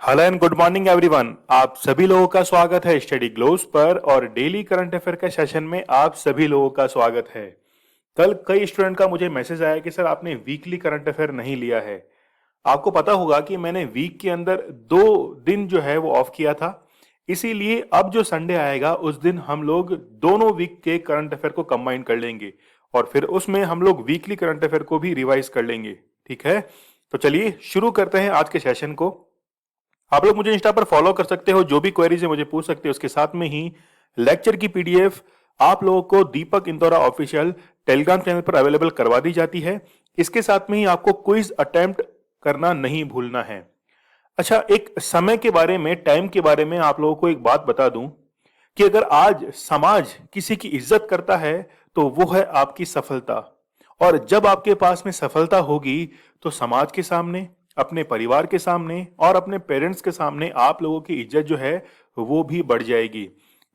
Hello and good morning everyone. आप सभी लोगों का स्वागत है स्टडी ग्लोव्स पर और डेली करंट अफेयर के सेशन में आप सभी लोगों का स्वागत है। कल कई स्टूडेंट का मुझे मैसेज आया कि सर आपने वीकली करंट अफेयर नहीं लिया है। आपको पता होगा कि मैंने वीक के अंदर 2 दिन जो है वो ऑफ किया था, इसीलिए अब जो संडे आएगा उस दिन हम लोग दोनों वीक के करंट अफेयर को कंबाइन कर लेंगे और फिर उसमें हम लोग वीकली करंट अफेयर को भी रिवाइज कर लेंगे। ठीक है, तो चलिए शुरू करते हैं आज के सेशन को। आप लोग मुझे इंस्टा पर फॉलो कर सकते हो, जो भी क्वेरीज है मुझे पूछ सकते हो। उसके साथ में ही लेक्चर की पीडीएफ आप लोगों को दीपक इंदौरा ऑफिशियल टेलीग्राम चैनल पर अवेलेबल करवा दी जाती है। इसके साथ में ही आपको क्विज अटेम्प्ट करना नहीं भूलना है। अच्छा, एक समय के बारे में, टाइम के बारे में आप लोगों को एक बात बता दूं कि अगर आज समाज किसी की इज्जत करता है तो वो है आपकी सफलता। और जब आपके पास में सफलता होगी तो समाज के सामने, अपने परिवार के सामने और अपने पेरेंट्स के सामने आप लोगों की इज्जत जो है वो भी बढ़ जाएगी।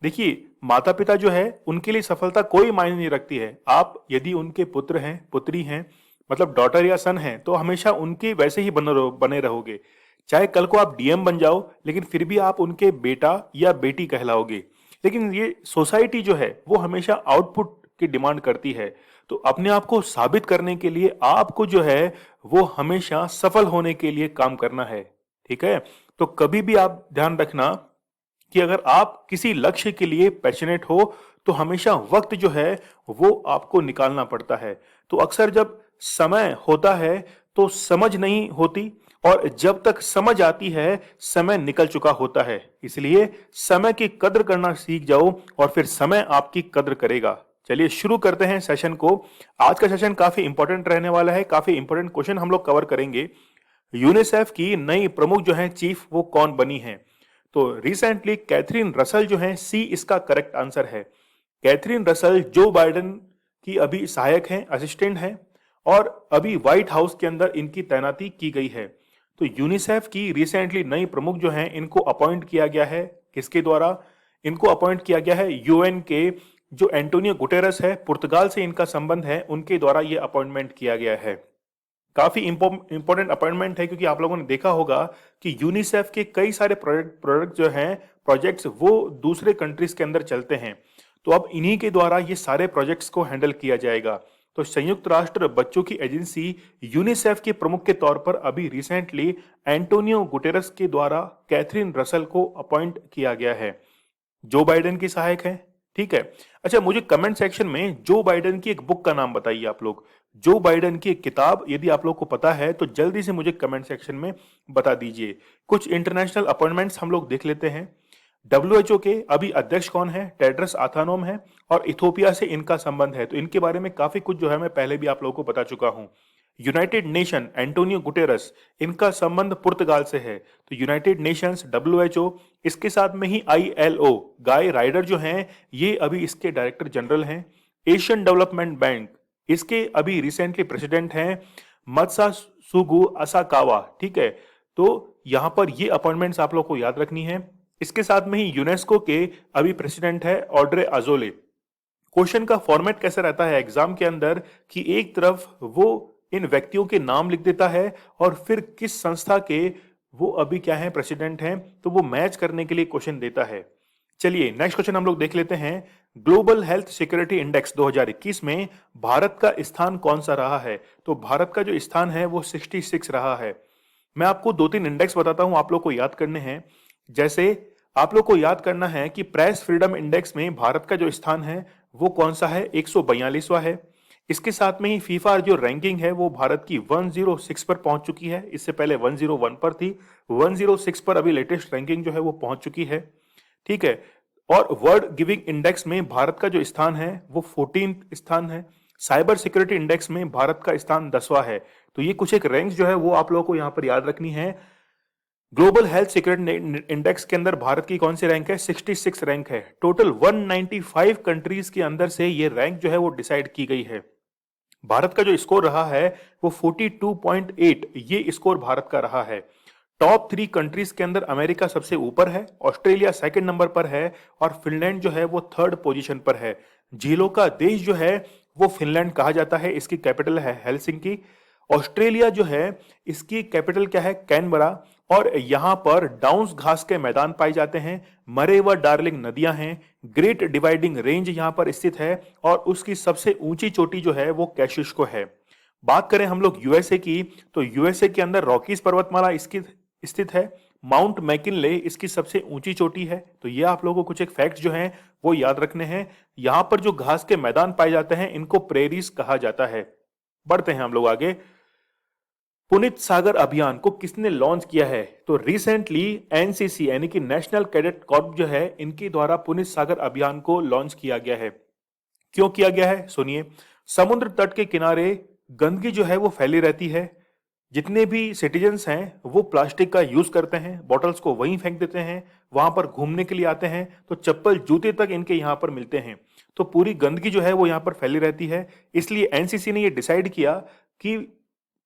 देखिए, माता पिता जो है उनके लिए सफलता कोई मायने नहीं रखती है। आप यदि उनके पुत्र हैं, पुत्री हैं, मतलब डॉटर या सन हैं, तो हमेशा उनके वैसे ही बने रहोगे। चाहे कल को आप डीएम बन जाओ, लेकिन फिर भी आप उनके बेटा या बेटी कहलाओगे। लेकिन ये सोसाइटी जो है वो हमेशा आउटपुट की डिमांड करती है। तो अपने आप को साबित करने के लिए आपको जो है वो हमेशा सफल होने के लिए काम करना है। ठीक है, तो कभी भी आप ध्यान रखना कि अगर आप किसी लक्ष्य के लिए पैशनेट हो तो हमेशा वक्त जो है वो आपको निकालना पड़ता है। तो अक्सर जब समय होता है तो समझ नहीं होती, और जब तक समझ आती है समय निकल चुका होता है। इसलिए समय की कद्र करना सीख जाओ और फिर समय आपकी कद्र करेगा। चलिए शुरू करते हैं सेशन को। आज का सेशन काफी इंपॉर्टेंट रहने वाला है, काफी इंपॉर्टेंट क्वेश्चन हम लोग कवर करेंगे। यूनिसेफ की नई प्रमुख जो है चीफ, वो कौन बनी है? तो रिसेंटली कैथरीन रसल जो है, सी इसका करेक्ट आंसर है। कैथरीन रसल जो बाइडेन की अभी सहायक हैं, असिस्टेंट हैं, और अभी व्हाइट हाउस के अंदर इनकी तैनाती की गई है। तो यूनिसेफ की रिसेंटली नई प्रमुख जो है इनको अपॉइंट किया गया है। किसके द्वारा इनको अपॉइंट किया गया है? यूएन के जो एंटोनियो गुटेरस है, पुर्तगाल से इनका संबंध है, उनके द्वारा ये अपॉइंटमेंट किया गया है। काफी इंपॉर्टेंट अपॉइंटमेंट है, क्योंकि आप लोगों ने देखा होगा कि यूनिसेफ के कई सारे प्रोडक्ट जो हैं, प्रोजेक्ट्स, वो दूसरे कंट्रीज के अंदर चलते हैं। तो अब इन्हीं के द्वारा ये सारे प्रोजेक्ट्स को हैंडल किया जाएगा। तो संयुक्त राष्ट्र बच्चों की एजेंसी यूनिसेफ के प्रमुख के तौर पर अभी रिसेंटली एंटोनियो गुटेरस के द्वारा कैथरीन रसल को अपॉइंट किया गया है। जो बाइडेन की सहायक है। ठीक है। अच्छा, मुझे कमेंट सेक्शन में जो बाइडेन की एक बुक का नाम बताइए आप लोग। जो बाइडेन की एक किताब यदि आप लोग को पता है तो जल्दी से मुझे कमेंट सेक्शन में बता दीजिए। कुछ इंटरनेशनल अपॉइंटमेंट्स हम लोग देख लेते हैं। डब्ल्यूएचओ के अभी अध्यक्ष कौन है? टेड्रस आथानोम है, और इथोपिया से इनका संबंध है। तो इनके बारे में काफी कुछ जो है मैं पहले भी आप लोगों को बता चुका हूं। यूनाइटेड नेशन एंटोनियो गुटेरस, इनका संबंध पुर्तगाल से है। तो यूनाइटेड नेशंस, डब्ल्यूएचओ, इसके साथ में ही आईएलओ, गाय राइडर जो हैं, ये अभी इसके डायरेक्टर जनरल हैं। एशियन डेवलपमेंट बैंक, इसके अभी रिसेंटली प्रेसिडेंट हैं मत्सासुगु असाकावा। ठीक है, तो यहां पर ये अपॉइंटमेंट्स आप लोग को याद रखनी है। इसके साथ में ही यूनेस्को के अभी प्रेसिडेंट है ऑड्रे अजोले। क्वेश्चन का फॉर्मेट कैसे रहता है एग्जाम के अंदर कि एक तरफ वो इन व्यक्तियों के नाम लिख देता है और फिर किस संस्था के वो अभी क्या है, प्रेसिडेंट हैं, तो वो मैच करने के लिए क्वेश्चन देता है। चलिए नेक्स्ट क्वेश्चन हम लोग देख लेते हैं। ग्लोबल हेल्थ सिक्योरिटी इंडेक्स 2021 में भारत का स्थान कौन सा रहा है? तो भारत का जो स्थान है वो 66 रहा है। मैं आपको 2-3 इंडेक्स बताता हूं, आप लोग को याद करने हैं। जैसे आप लोग को याद करना है कि प्रेस फ्रीडम इंडेक्स में भारत का जो स्थान है वो कौन सा है? 142वां है। इसके साथ में ही फीफा जो रैंकिंग है वो भारत की 106 पर पहुंच चुकी है। इससे पहले 101 पर थी, 106 पर अभी लेटेस्ट रैंकिंग जो है वो पहुंच चुकी है। ठीक है, और वर्ल्ड गिविंग इंडेक्स में भारत का जो स्थान है वो 14th स्थान है। साइबर सिक्योरिटी इंडेक्स में भारत का स्थान 10वां है। तो ये कुछ एक रैंक्स जो है वो आप लोगों को यहां पर याद रखनी है। ग्लोबल हेल्थ सिक्योरिटी इंडेक्स के अंदर भारत की कौन सी रैंक है? 66 रैंक है। टोटल 195 कंट्रीज के अंदर से ये रैंक जो है वो डिसाइड की गई है। भारत का जो स्कोर रहा है वो 42.8, ये स्कोर भारत का रहा है। टॉप 3 कंट्रीज के अंदर अमेरिका सबसे ऊपर है, ऑस्ट्रेलिया सेकंड नंबर पर है, और फिनलैंड जो है वो थर्ड पोजीशन पर है। झीलों का देश जो है वो फिनलैंड कहा जाता है, इसकी कैपिटल है हेलसिंकी। ऑस्ट्रेलिया जो है इसकी कैपिटल क्या है, कैनबरा, और यहाँ पर डाउन्स घास के मैदान पाए जाते हैं, मरे व डार्लिंग नदियां हैं, ग्रेट डिवाइडिंग रेंज यहाँ पर स्थित है और उसकी सबसे ऊंची चोटी जो है वो कैशिश है। बात करें हम लोग यूएसए की, तो यूएसए के अंदर रॉकीज पर्वतमाला इसकी स्थित है, माउंट मैकिनले इसकी सबसे ऊंची चोटी है। तो ये आप लोगों को कुछ एक फैक्ट्स जो हैं वो याद रखने हैं। यहां पर जो घास के मैदान पाए जाते हैं इनको प्रेरीज कहा जाता है। बढ़ते हैं हम लोग आगे। पुनीत सागर अभियान को किसने लॉन्च किया है? तो रिसेंटली एनसीसी यानी कि नेशनल कैडेट कॉर्प जो है इनके द्वारा पुनीत सागर अभियान को लॉन्च किया गया है। क्यों किया गया है सुनिए। समुद्र तट के किनारे गंदगी जो है वो फैली रहती है, जितने भी सिटीजन्स हैं वो प्लास्टिक का यूज करते हैं, बॉटल्स को वहीं फेंक देते हैं, वहां पर घूमने के लिए आते हैं तो चप्पल जूते तक इनके यहाँ पर मिलते हैं, तो पूरी गंदगी जो है वो यहाँ पर फैली रहती है। इसलिए एनसीसी ने ये डिसाइड किया कि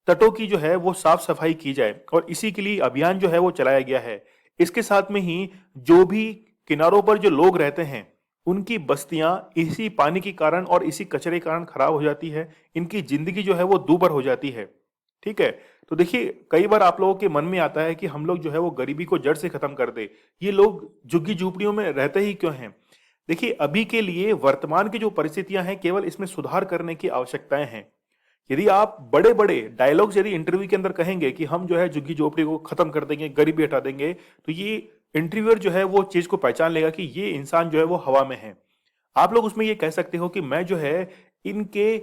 तटों की जो है वो साफ सफाई की जाए और इसी के लिए अभियान जो है वो चलाया गया है। इसके साथ में ही जो भी किनारों पर जो लोग रहते हैं उनकी बस्तियां इसी पानी के कारण और इसी कचरे के कारण खराब हो जाती है, इनकी जिंदगी जो है वो दूभर हो जाती है। ठीक है, तो देखिए कई बार आप लोगों के मन में आता है कि हम लोग जो है वो गरीबी को जड़ से खत्म कर दे, ये लोग झुग्गी झोपड़ियों में रहते ही क्यों हैं? देखिए अभी के लिए वर्तमान की जो परिस्थितियां हैं केवल इसमें सुधार करने की आवश्यकताएं हैं। यदि आप बड़े बड़े डायलॉग्स यदि इंटरव्यू के अंदर कहेंगे कि हम जो है झुग्गी झोपड़ी को खत्म कर देंगे, गरीबी हटा देंगे, तो ये इंटरव्यूअर जो है वो चीज को पहचान लेगा कि ये इंसान जो है वो हवा में है। आप लोग उसमें ये कह सकते हो कि मैं जो है इनके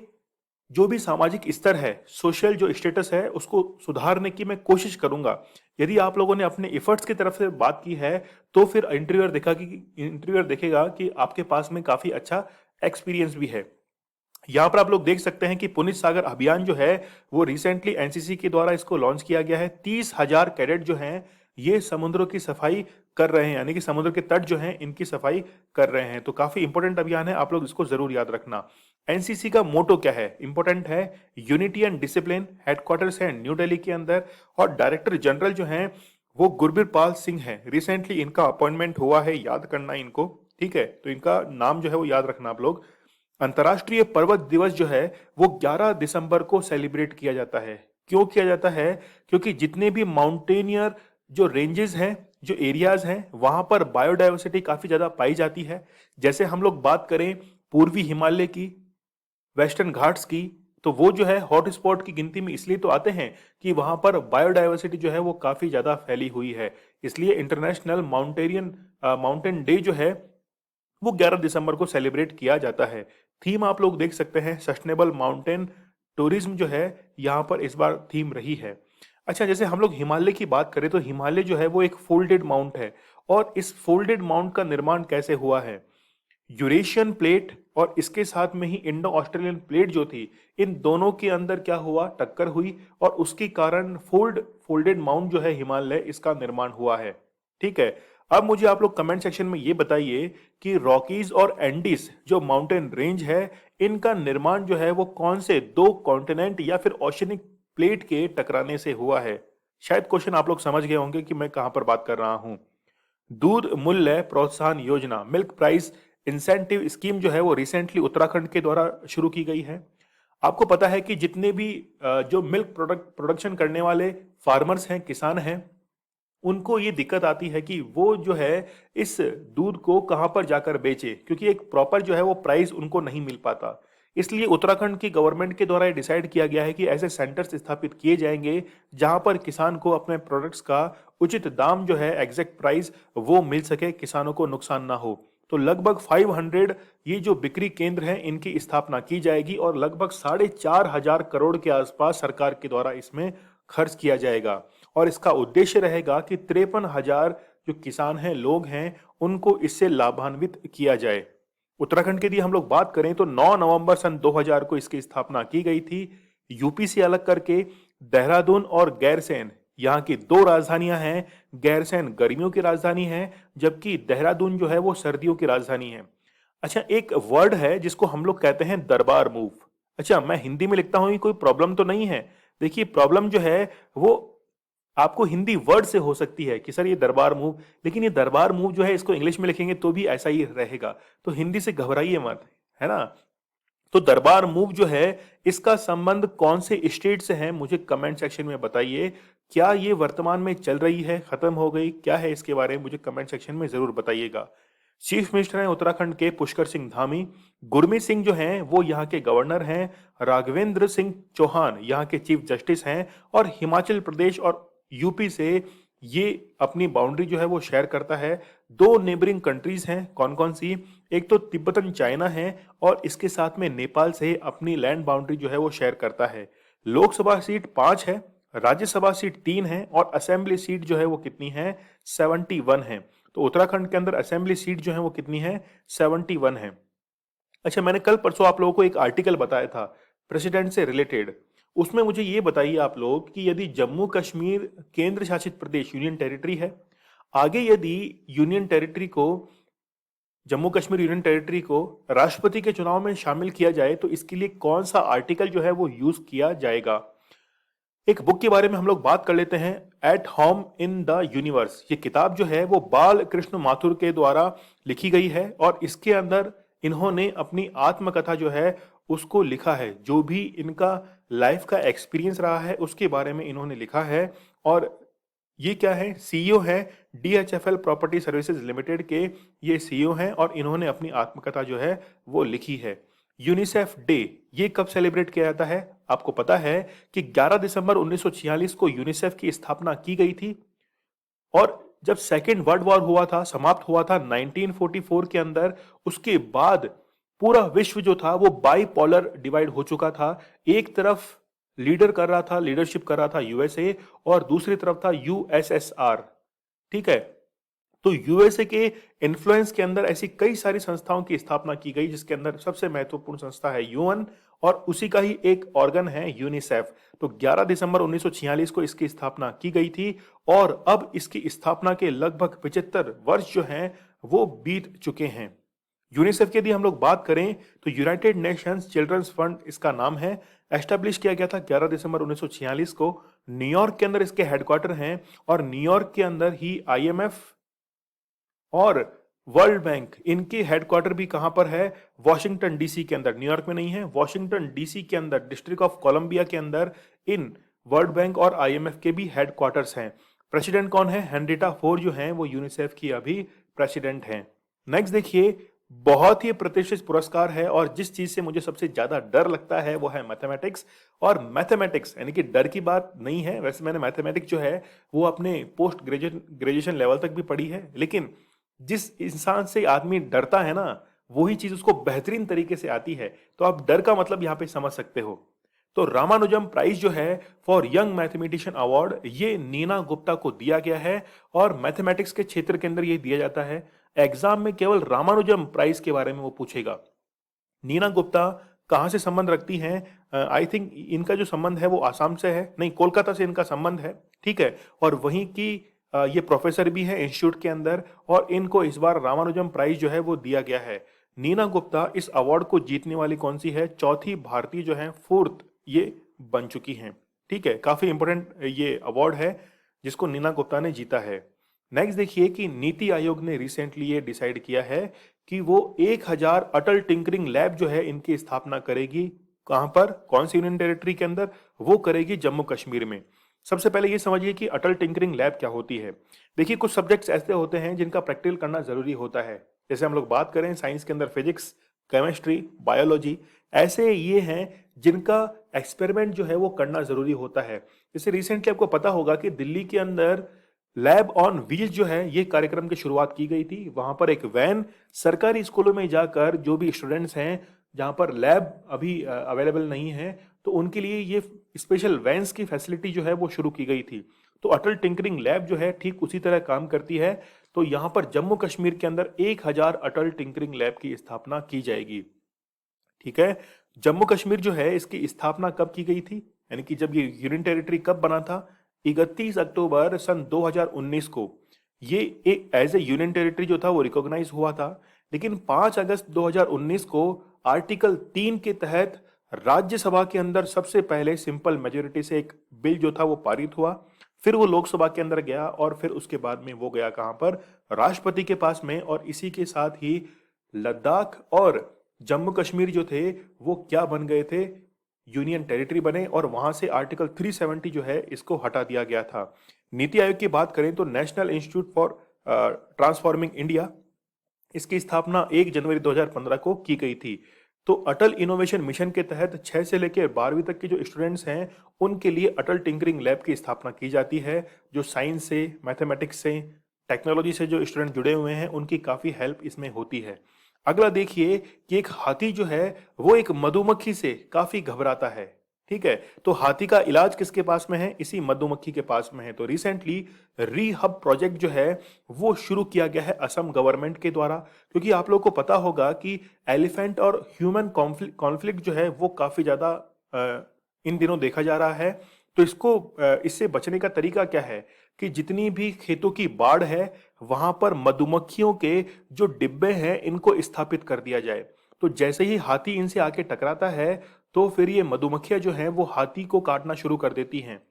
जो भी सामाजिक स्तर है, सोशल जो स्टेटस है उसको सुधारने की मैं कोशिश करूंगा। यदि आप लोगों ने अपने एफर्ट्स की तरफ से बात की है तो फिर इंटरव्यूअर देखेगा कि आपके पास में काफी अच्छा एक्सपीरियंस भी है। यहाँ पर आप लोग देख सकते हैं कि पुनीत सागर अभियान जो है वो रिसेंटली एनसीसी के द्वारा इसको लॉन्च किया गया है। 30,000 कैडेट जो हैं ये समुद्रों की सफाई कर रहे हैं, यानी कि समुद्र के तट जो हैं इनकी सफाई कर रहे हैं। तो काफी इंपॉर्टेंट अभियान है, आप लोग इसको जरूर याद रखना। एनसीसी का मोटो क्या है? इंपॉर्टेंट है, यूनिटी एंड डिसिप्लिन। हेडक्वार्टर्स है न्यू दिल्ली के अंदर और डायरेक्टर जनरल जो हैं वो गुरबीर पाल सिंह है। रिसेंटली इनका अपॉइंटमेंट हुआ है, याद करना इनको। ठीक है, तो इनका नाम जो है वो याद रखना आप लोग। अंतर्राष्ट्रीय पर्वत दिवस जो है वो 11 दिसंबर को सेलिब्रेट किया जाता है। क्यों किया जाता है? क्योंकि जितने भी माउंटेनियर जो रेंजेस हैं, जो एरियाज हैं, वहां पर बायोडायवर्सिटी काफी ज्यादा पाई जाती है। जैसे हम लोग बात करें पूर्वी हिमालय की, वेस्टर्न घाट्स की, तो वो जो है हॉट स्पॉट की गिनती में इसलिए तो आते हैं कि वहां पर बायोडायवर्सिटी जो है वो काफी ज्यादा फैली हुई है। इसलिए इंटरनेशनल माउंटेन डे जो है वो 11 दिसंबर को सेलिब्रेट किया जाता है। थीम आप लोग देख सकते हैं, सस्टेनेबल माउंटेन टूरिज्म जो है यहाँ पर इस बार थीम रही है। अच्छा, जैसे हम लोग हिमालय की बात करें तो हिमालय जो है वो एक फोल्डेड माउंट है और इस फोल्डेड माउंट का निर्माण कैसे हुआ है? यूरेशियन प्लेट और इसके साथ में ही इंडो ऑस्ट्रेलियन प्लेट जो थी, इन दोनों के अंदर क्या हुआ? टक्कर हुई और उसके कारण फोल्डेड माउंट जो है हिमालय, इसका निर्माण हुआ है। ठीक है, अब मुझे आप लोग कमेंट सेक्शन में ये बताइए कि रॉकीज और एंडीज जो माउंटेन रेंज है इनका निर्माण जो है वो कौन से दो कॉन्टिनेंट या फिर ओशनिक प्लेट के टकराने से हुआ है? शायद क्वेश्चन आप लोग समझ गए होंगे कि मैं कहां पर बात कर रहा हूं। दूध मूल्य प्रोत्साहन योजना, मिल्क प्राइस इंसेंटिव स्कीम जो है वो रिसेंटली उत्तराखंड के द्वारा शुरू की गई है। आपको पता है कि जितने भी जो मिल्क प्रोडक्शन करने वाले फार्मर्स हैं, किसान हैं, उनको ये दिक्कत आती है कि वो जो है इस दूध को कहाँ पर जाकर बेचे, क्योंकि एक प्रॉपर जो है वो प्राइस उनको नहीं मिल पाता। इसलिए उत्तराखंड की गवर्नमेंट के द्वारा ये डिसाइड किया गया है कि ऐसे सेंटर्स स्थापित किए जाएंगे जहां पर किसान को अपने प्रोडक्ट्स का उचित दाम जो है, एग्जैक्ट प्राइस, वो मिल सके, किसानों को नुकसान ना हो। तो लगभग 500 ये जो बिक्री केंद्र हैं इनकी स्थापना की जाएगी और लगभग 4,500 करोड़ के आसपास सरकार के द्वारा इसमें खर्च किया जाएगा और इसका उद्देश्य रहेगा कि 53,000 जो किसान हैं, लोग हैं, उनको इससे लाभान्वित किया जाए। उत्तराखंड के लिए हम लोग बात करें तो 9 नवंबर सन 2000 को इसकी स्थापना की गई थी। यूपी से अलग करके देहरादून और गैरसैंण यहाँ की दो राजधानियां हैं। गैरसैंण गर्मियों की राजधानी है जबकि देहरादून जो है वो सर्दियों की राजधानी है। अच्छा, एक वर्ड है जिसको हम लोग कहते हैं दरबार मूव। अच्छा, मैं हिंदी में लिखता हूं, कोई प्रॉब्लम तो नहीं है? देखिए प्रॉब्लम जो है वो आपको हिंदी वर्ड से हो सकती है कि सर ये दरबार मूव, लेकिन ये दरबार मूव जो है इसको इंग्लिश में लिखेंगे तो भी ऐसा ही रहेगा, तो हिंदी से घबराइए मत, है ना। तो दरबार मूव जो है इसका संबंध कौन से स्टेट से है, मुझे कमेंट सेक्शन में बताइए। क्या ये वर्तमान में चल रही है, खत्म हो गई, क्या है इसके बारे में मुझे कमेंट सेक्शन में जरूर बताइएगा। चीफ मिनिस्टर हैं उत्तराखंड के पुष्कर सिंह धामी। गुरमीत सिंह जो हैं वो यहाँ के गवर्नर हैं। राघवेंद्र सिंह चौहान यहाँ के चीफ जस्टिस हैं। और हिमाचल प्रदेश और यूपी से ये अपनी बाउंड्री जो है वो शेयर करता है। दो नेबरिंग कंट्रीज हैं, कौन कौन सी? एक तो तिब्बतन चाइना है और इसके साथ में नेपाल से अपनी लैंड बाउंड्री जो है वो शेयर करता है। लोकसभा सीट 5 है, राज्यसभा सीट 3 है और असेंबली सीट जो है वो कितनी है? 71 है। तो उत्तराखंड के अंदर असेंबली सीट जो है वो कितनी है? 71 है। अच्छा, मैंने कल परसों आप लोगों को एक आर्टिकल बताया था प्रेसिडेंट से रिलेटेड। उसमें मुझे ये बताइए आप लोग कि यदि जम्मू कश्मीर केंद्र शासित प्रदेश यूनियन टेरिटरी है, आगे यदि यूनियन टेरिटरी को जम्मू कश्मीर यूनियन टेरिटरी को राष्ट्रपति के चुनाव में शामिल किया जाए तो इसके लिए कौन सा आर्टिकल जो है वो यूज किया जाएगा। एक बुक के बारे में हम लोग बात कर लेते हैं, at home in the universe. ये किताब जो है वो बाल कृष्ण माथुर के द्वारा लिखी गई है और इसके अंदर इन्होंने अपनी आत्मकथा जो है उसको लिखा है। जो भी इनका लाइफ का एक्सपीरियंस रहा है उसके बारे में इन्होंने लिखा है। और ये क्या है? सीईओ है डीएचएफएल प्रॉपर्टी सर्विसेज लिमिटेड के, ये सीईओ हैं और इन्होंने अपनी आत्मकथा जो है वो लिखी है। यूनिसेफ डे ये कब सेलिब्रेट किया जाता है? आपको पता है कि 11 दिसंबर 1946 को यूनिसेफ की स्थापना की गई थी। और जब सेकेंड वर्ल्ड वॉर हुआ था, समाप्त हुआ था 1944 के अंदर, उसके बाद पूरा विश्व जो था वो बाइपोलर डिवाइड हो चुका था। एक तरफ लीडर कर रहा था, लीडरशिप कर रहा था यूएसए और दूसरी तरफ था यूएसएसआर। ठीक है, तो यूएसए के इन्फ्लुएंस के अंदर ऐसी कई सारी संस्थाओं की स्थापना की गई जिसके अंदर सबसे महत्वपूर्ण संस्था है यूएन और उसी का ही एक ऑर्गन है यूनिसेफ। तो 11 दिसंबर 1946 को इसकी स्थापना की गई थी और अब इसकी स्थापना के लगभग 75 वर्ष जो हैं वो बीत चुके हैं। यूनिसेफ की यदि हम लोग बात करें तो यूनाइटेड नेशंस चिल्ड्रंस फंड इसका नाम है। एस्टेब्लिश किया गया था 11 दिसंबर 1946 को। न्यूयॉर्क के अंदर इसके हेडक्वार्टर हैं और न्यूयॉर्क के अंदर ही आईएमएफ और वर्ल्ड बैंक इनके हेडक्वार्टर भी कहां पर है? वॉशिंगटन डीसी के अंदर। न्यूयॉर्क में नहीं है, वॉशिंगटन डीसी के अंदर, डिस्ट्रिक्ट ऑफ कोलंबिया के अंदर इन वर्ल्ड बैंक और आईएमएफ के भी हेडक्वार्टर्स हैं। प्रेसिडेंट कौन है? हेनरिटा फोर जो हैं वो यूनिसेफ की अभी प्रेसिडेंट हैं। नेक्स्ट देखिए, बहुत ही प्रतिष्ठित पुरस्कार है और जिस चीज से मुझे सबसे ज्यादा डर लगता है वो है मैथमेटिक्स। और मैथमेटिक्स यानी कि डर की बात नहीं है, वैसे मैंने मैथमेटिक्स जो है वो अपने पोस्ट ग्रेजुएशन लेवल तक भी पढ़ी है, लेकिन जिस इंसान से आदमी डरता है ना वही चीज उसको बेहतरीन तरीके से आती है। तो आप डर का मतलब यहां पे समझ सकते हो। तो रामानुजम प्राइज जो है फॉर यंग मैथमेटिशियन अवार्ड ये नीना गुप्ता को दिया गया है और मैथमेटिक्स के क्षेत्र के अंदर ये दिया जाता है। एग्जाम में केवल रामानुजम प्राइज के बारे में वो पूछेगा। नीना गुप्ता कहाँ से संबंध रखती हैं? आई थिंक इनका जो संबंध है वो आसाम से है, नहीं कोलकाता से इनका संबंध है। ठीक है, और वहीं की ये प्रोफेसर भी है इंस्टीट्यूट के अंदर और इनको इस बार रामानुजम प्राइज जो है वो दिया गया है। नीना गुप्ता इस अवार्ड को जीतने वाली कौन सी है? चौथी भारतीय जो है, फोर्थ ये बन चुकी हैं। ठीक है, काफी इंपोर्टेंट ये अवार्ड है जिसको नीना गुप्ता ने जीता है। नेक्स्ट देखिए कि नीति आयोग ने रिसेंटली ये डिसाइड किया है कि वो 1000 अटल टिंकरिंग लैब जो है इनकी स्थापना करेगी। कहां पर? कौन सी यूनियन टेरिटरी के अंदर? वो करेगी जम्मू कश्मीर में। सबसे पहले ये समझिए कि अटल टिंकरिंग लैब क्या होती है। देखिए, कुछ सब्जेक्ट्स ऐसे होते हैं जिनका प्रैक्टिकल करना जरूरी होता है। जैसे हम लोग बात करें साइंस के अंदर फिजिक्स, केमिस्ट्री, बायोलॉजी, ऐसे ये हैं जिनका एक्सपेरिमेंट जो है वो करना जरूरी होता है। जैसे रिसेंटली आपको पता होगा कि दिल्ली के अंदर लैब ऑन व्हील्स जो है ये कार्यक्रम की शुरुआत की गई थी। वहां पर एक वैन सरकारी स्कूलों में जाकर जो भी स्टूडेंट्स हैं जहां पर लैब अभी अवेलेबल नहीं है तो उनके लिए ये स्पेशल वैन्स की फैसिलिटी जो है वो शुरू की गई थी। तो अटल टिंकरिंग लैब जो है ठीक उसी तरह काम करती है। तो यहां पर जम्मू कश्मीर के अंदर 1000 अटल टिंकरिंग लैब की स्थापना की जाएगी। ठीक है, जम्मू कश्मीर जो है इसकी स्थापना कब की गई थी, यानी कि जब ये यूनियन टेरिटरी कब बना था? 31 अक्टूबर सन 2019 को ये एक एज ए यूनियन टेरिटरी जो था वो रिकॉग्नाइज हुआ था। लेकिन 5 अगस्त 2019 को आर्टिकल 3 के तहत राज्यसभा के अंदर सबसे पहले सिंपल मेजोरिटी से एक बिल जो था वो पारित हुआ। फिर वो लोकसभा के अंदर गया और फिर उसके बाद में वो गया कहां पर? राष्ट्रपति के पास में। और इसी के साथ ही लद्दाख और जम्मू कश्मीर जो थे वो क्या बन गए थे, यूनियन टेरिटरी बने और वहां से आर्टिकल 370 जो है इसको हटा दिया गया था। नीति आयोग की बात करें तो national institute for transforming India, इसकी स्थापना 1 जनवरी 2015 को की गई थी। तो अटल इनोवेशन मिशन के तहत 6 से लेकर 12वीं तक के जो स्टूडेंट्स हैं उनके लिए अटल टिंकरिंग लैब की स्थापना की जाती है। जो साइंस से, मैथमेटिक्स से, टेक्नोलॉजी से जो स्टूडेंट जुड़े हुए हैं उनकी काफ़ी हेल्प इसमें होती है। अगला देखिए कि एक हाथी जो है वो एक मधुमक्खी से काफ़ी घबराता है। ठीक है, तो हाथी का इलाज किसके पास में है, इसी मधुमक्खी के पास में है। तो रिसेंटली रीहब प्रोजेक्ट जो है वो शुरू किया गया है असम गवर्नमेंट के द्वारा, क्योंकि आप लोगों को पता होगा कि एलिफेंट और ह्यूमन कॉन्फ्लिक्ट जो है वो काफी ज्यादा इन दिनों देखा जा रहा है। तो इससे बचने का तरीका क्या है कि जितनी भी खेतों की बाढ़ है वहां पर मधुमक्खियों के जो डिब्बे हैं इनको स्थापित कर दिया जाए। तो जैसे ही हाथी इनसे आके टकराता है तो फिर ये मधुमक्खियां जो हैं वो हाथी को काटना शुरू कर देती हैं।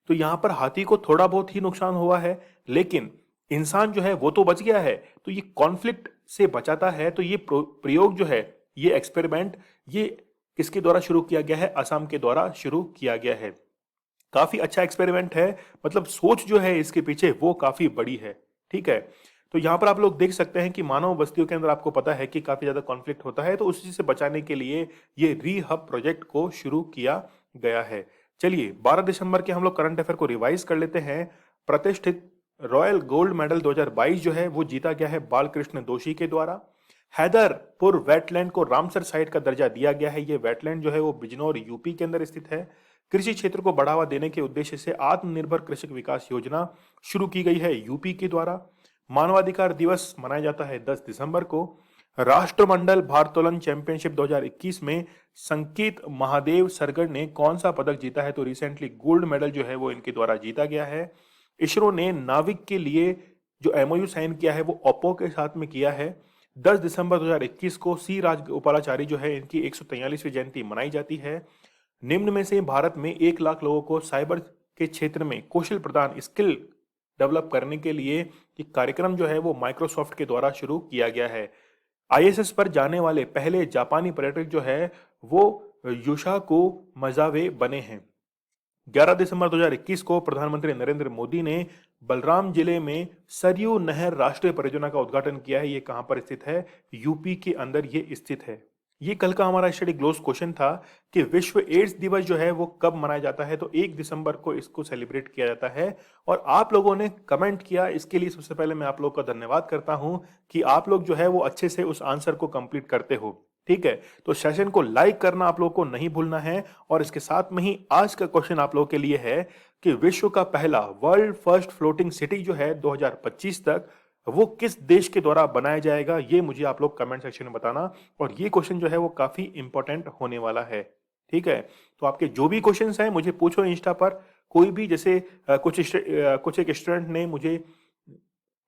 तो यहाँ पर हाथी को थोड़ा बहुत ही नुकसान हुआ है, लेकिन इंसान जो है वो तो बच गया है। तो ये कॉन्फ्लिक्ट से बचाता है। तो ये प्रयोग जो है, ये एक्सपेरिमेंट, ये किसके द्वारा शुरू किया गया है, असम के द्वारा शुरू किया गया है। काफी अच्छा एक्सपेरिमेंट है, मतलब सोच जो है इसके पीछे वो काफी बड़ी है। ठीक है, तो यहाँ पर आप लोग देख सकते हैं कि मानव बस्तियों के अंदर आपको पता है कि काफी ज्यादा कॉन्फ्लिक्ट होता है, तो उसी से बचाने के लिए ये रीहब प्रोजेक्ट को शुरू किया गया है। चलिए 12 दिसंबर के हम लोग करंट अफेयर को रिवाइज कर लेते हैं। प्रतिष्ठित रॉयल गोल्ड मेडल 2022 जो है वो जीता गया है बालकृष्ण दोषी के द्वारा। हैदरपुर वेटलैंड को रामसर साइट का दर्जा दिया गया है। ये वेटलैंड जो है वो बिजनौर यूपी के अंदर स्थित है। कृषि क्षेत्र को बढ़ावा देने के उद्देश्य से आत्मनिर्भर कृषक विकास योजना शुरू की गई है यूपी के द्वारा। मानवाधिकार दिवस मनाया जाता है 10 दिसंबर को। राष्ट्रमंडल भारोत्तोलन चैंपियनशिप 2021 में संकेत महादेव सरगढ़ ने कौन सा पदक जीता है, तो रिसेंटली गोल्ड मेडल जो है वो इनके द्वारा जीता गया है। इसरो ने नाविक के लिए जो एमओयू साइन किया है वो ओप्पो के साथ में किया है। 10 दिसंबर 2021 को सी राजगोपालाचारी जो है इनकी 143वीं जयंती मनाई जाती है। निम्न में से भारत में 1 लाख लोगों को साइबर के क्षेत्र में कौशल प्रदान, स्किल डेवलप करने के लिए एक कार्यक्रम जो है वो माइक्रोसॉफ्ट के द्वारा शुरू किया गया है। आईएसएस पर जाने वाले पहले जापानी पर्यटक जो है वो युशाको मजावे बने हैं। 11 दिसंबर 2021 को प्रधानमंत्री नरेंद्र मोदी ने बलराम जिले में सरयू नहर राष्ट्रीय परियोजना का उद्घाटन किया है। ये कहां पर स्थित है, यूपी के अंदर ये स्थित है। ये कल का हमारा स्टडी ग्लोस क्वेश्चन था कि विश्व एड्स दिवस जो है वो कब मनाया जाता है, तो 1 दिसंबर को इसको सेलिब्रेट किया जाता है। और आप लोगों ने कमेंट किया, इसके लिए सबसे पहले मैं आप लोगों का धन्यवाद करता हूं कि आप लोग जो है वो अच्छे से उस आंसर को कंप्लीट करते हो। ठीक है, तो सेशन को लाइक करना आप लोगों को नहीं भूलना है। और इसके साथ में ही आज का क्वेश्चन आप लोगों के लिए है कि विश्व का पहला वर्ल्ड फर्स्ट फ्लोटिंग सिटी जो है 2025 तक वो किस देश के द्वारा बनाया जाएगा, ये मुझे आप लोग कमेंट सेक्शन में बताना। और ये क्वेश्चन जो है वो काफी इंपॉर्टेंट होने वाला है। ठीक है, तो आपके जो भी क्वेश्चंस हैं मुझे पूछो इंस्टा पर। कोई भी जैसे कुछ एक स्टूडेंट ने मुझे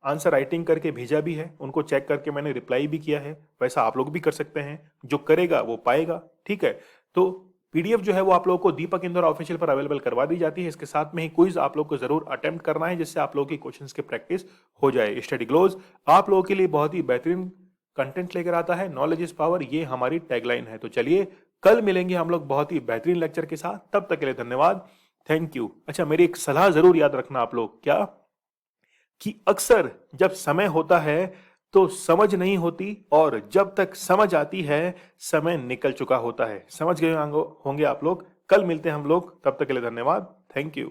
आंसर राइटिंग करके भेजा भी है, उनको चेक करके मैंने रिप्लाई भी किया है। वैसा आप लोग भी कर सकते हैं, जो करेगा वो पाएगा। ठीक है, तो पीडीएफ जो है वो आप लोगों को दीपक इंदौर ऑफिशियल पर अवेलेबल करवा दी जाती है। इसके साथ में ही क्विज आप लोग को जरूर अटेम्प्ट करना है, जिससे आप लोगों की क्वेश्चंस की प्रैक्टिस हो जाए। स्टडी ग्लोज आप लोगों के लिए बहुत ही बेहतरीन कंटेंट लेकर आता है। नॉलेज इज पावर, ये हमारी टैगलाइन है। तो चलिए कल मिलेंगे हम लोग बहुत ही बेहतरीन लेक्चर के साथ। तब तक के लिए धन्यवाद, थैंक यू। अच्छा, मेरी एक सलाह जरूर याद रखना आप लोग, क्या कि अक्सर जब समय होता है तो समझ नहीं होती, और जब तक समझ आती है समय निकल चुका होता है। समझ गए होंगे आप लोग। कल मिलते हैं हम लोग, तब तक के लिए धन्यवाद, थैंक यू।